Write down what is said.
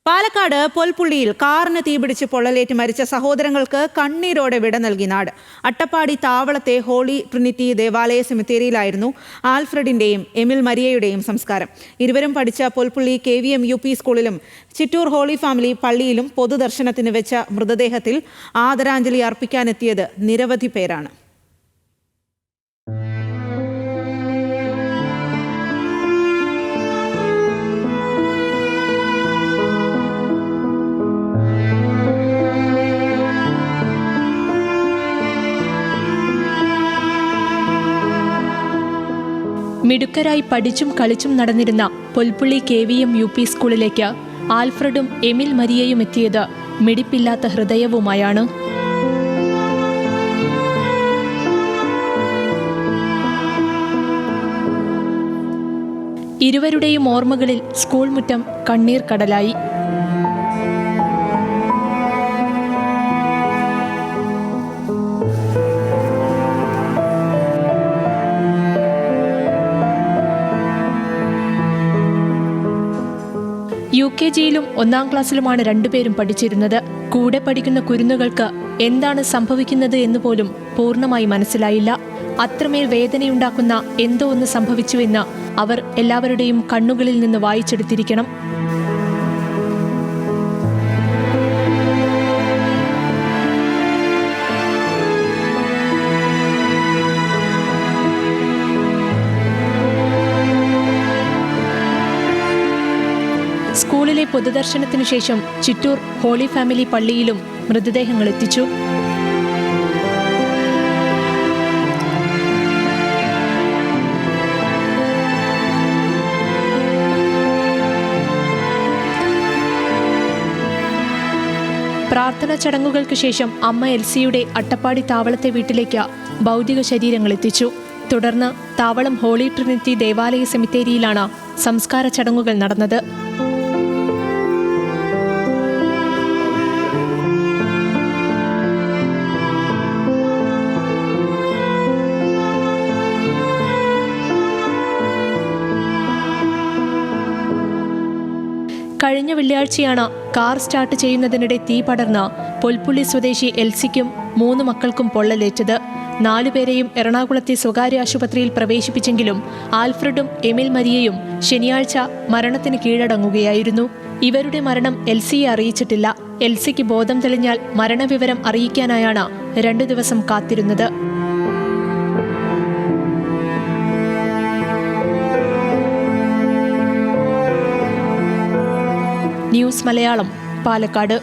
പാലക്കാട് പൊൽപ്പുള്ളിയിൽ കാറിന് തീപിടിച്ച് പൊള്ളലേറ്റ് മരിച്ച സഹോദരങ്ങൾക്ക് കണ്ണീരോടെ വിട നൽകി നാട്. അട്ടപ്പാടി താവളത്തെ ഹോളി ട്രിനിറ്റി ദേവാലയ സെമിത്തേരിയിലായിരുന്നു ആൽഫ്രഡിന്റെയും എമിൽ മരിയയുടെയും സംസ്കാരം. ഇരുവരും പഠിച്ച പൊൽപ്പുള്ളി KVM UP സ്കൂളിലും ചിറ്റൂർ ഹോളി ഫാമിലി പള്ളിയിലും പൊതുദർശനത്തിന് വെച്ച മൃതദേഹത്തിൽ ആദരാഞ്ജലി അർപ്പിക്കാനെത്തിയത് നിരവധി പേരാണ്. മിടുക്കരായി പഠിച്ചും കളിച്ചും നടന്നിരുന്ന പൊൽപ്പുള്ളി KVM UP സ്കൂളിലേക്ക് ആൽഫ്രഡും എമിൽ മരിയയും എത്തിയത് മിടിപ്പില്ലാത്ത ഹൃദയവുമായാണ്. ഇരുവരുടെയും ഓർമ്മകളിൽ സ്കൂൾ മുറ്റം കണ്ണീർ കടലായി. UKGയിലും 1ാം ക്ലാസ്സിലുമാണ് രണ്ടുപേരും പഠിച്ചിരുന്നത്. കൂടെ പഠിക്കുന്ന കുരുന്നുകൾക്ക് എന്താണ് സംഭവിക്കുന്നത് എന്ന് പോലും പൂർണ്ണമായി മനസ്സിലായില്ല. അത്രമേൽ വേദനയുണ്ടാക്കുന്ന എന്തോ ഒന്ന് സംഭവിച്ചുവെന്ന് അവർ എല്ലാവരുടെയും കണ്ണുകളിൽ നിന്ന് വായിച്ചെടുത്തിരിക്കണം. സ്കൂളിലെ പൊതുദർശനത്തിനു ശേഷം ചിറ്റൂർ ഹോളി ഫാമിലി പള്ളിയിലും മൃതദേഹങ്ങൾ എത്തിച്ചു. പ്രാർത്ഥനാ ചടങ്ങുകൾക്ക് ശേഷം അമ്മ എൽസിയുടെ അട്ടപ്പാടി താവളത്തെ വീട്ടിലേക്ക് ഭൗതിക ശരീരങ്ങൾ എത്തിച്ചു. തുടർന്ന് താവളം ഹോളി ട്രിനിറ്റി ദേവാലയ സെമിത്തേരിയിലാണ് സംസ്കാര ചടങ്ങുകൾ നടന്നത്. കഴിഞ്ഞ വെള്ളിയാഴ്ചയാണ് കാർ സ്റ്റാർട്ട് ചെയ്യുന്നതിനിടെ തീ പടർന്ന് പൊൽപ്പുള്ളി സ്വദേശി എൽസിക്കും 3 മക്കൾക്കും പൊള്ളലേറ്റത്. 4 പേരെയും എറണാകുളത്തെ സ്വകാര്യ ആശുപത്രിയിൽ പ്രവേശിപ്പിച്ചെങ്കിലും ആൽഫ്രഡും എമിൽ മരിയയും ശനിയാഴ്ച മരണത്തിന് കീഴടങ്ങുകയായിരുന്നു. ഇവരുടെ മരണം എൽസിയെ അറിയിച്ചിട്ടില്ല. എൽസിക്ക് ബോധം തെളിഞ്ഞാൽ മരണവിവരം അറിയിക്കാനായാണ് 2 ദിവസം കാത്തിരുന്നത്. ന്യൂസ് മലയാളം, പാലക്കാട്.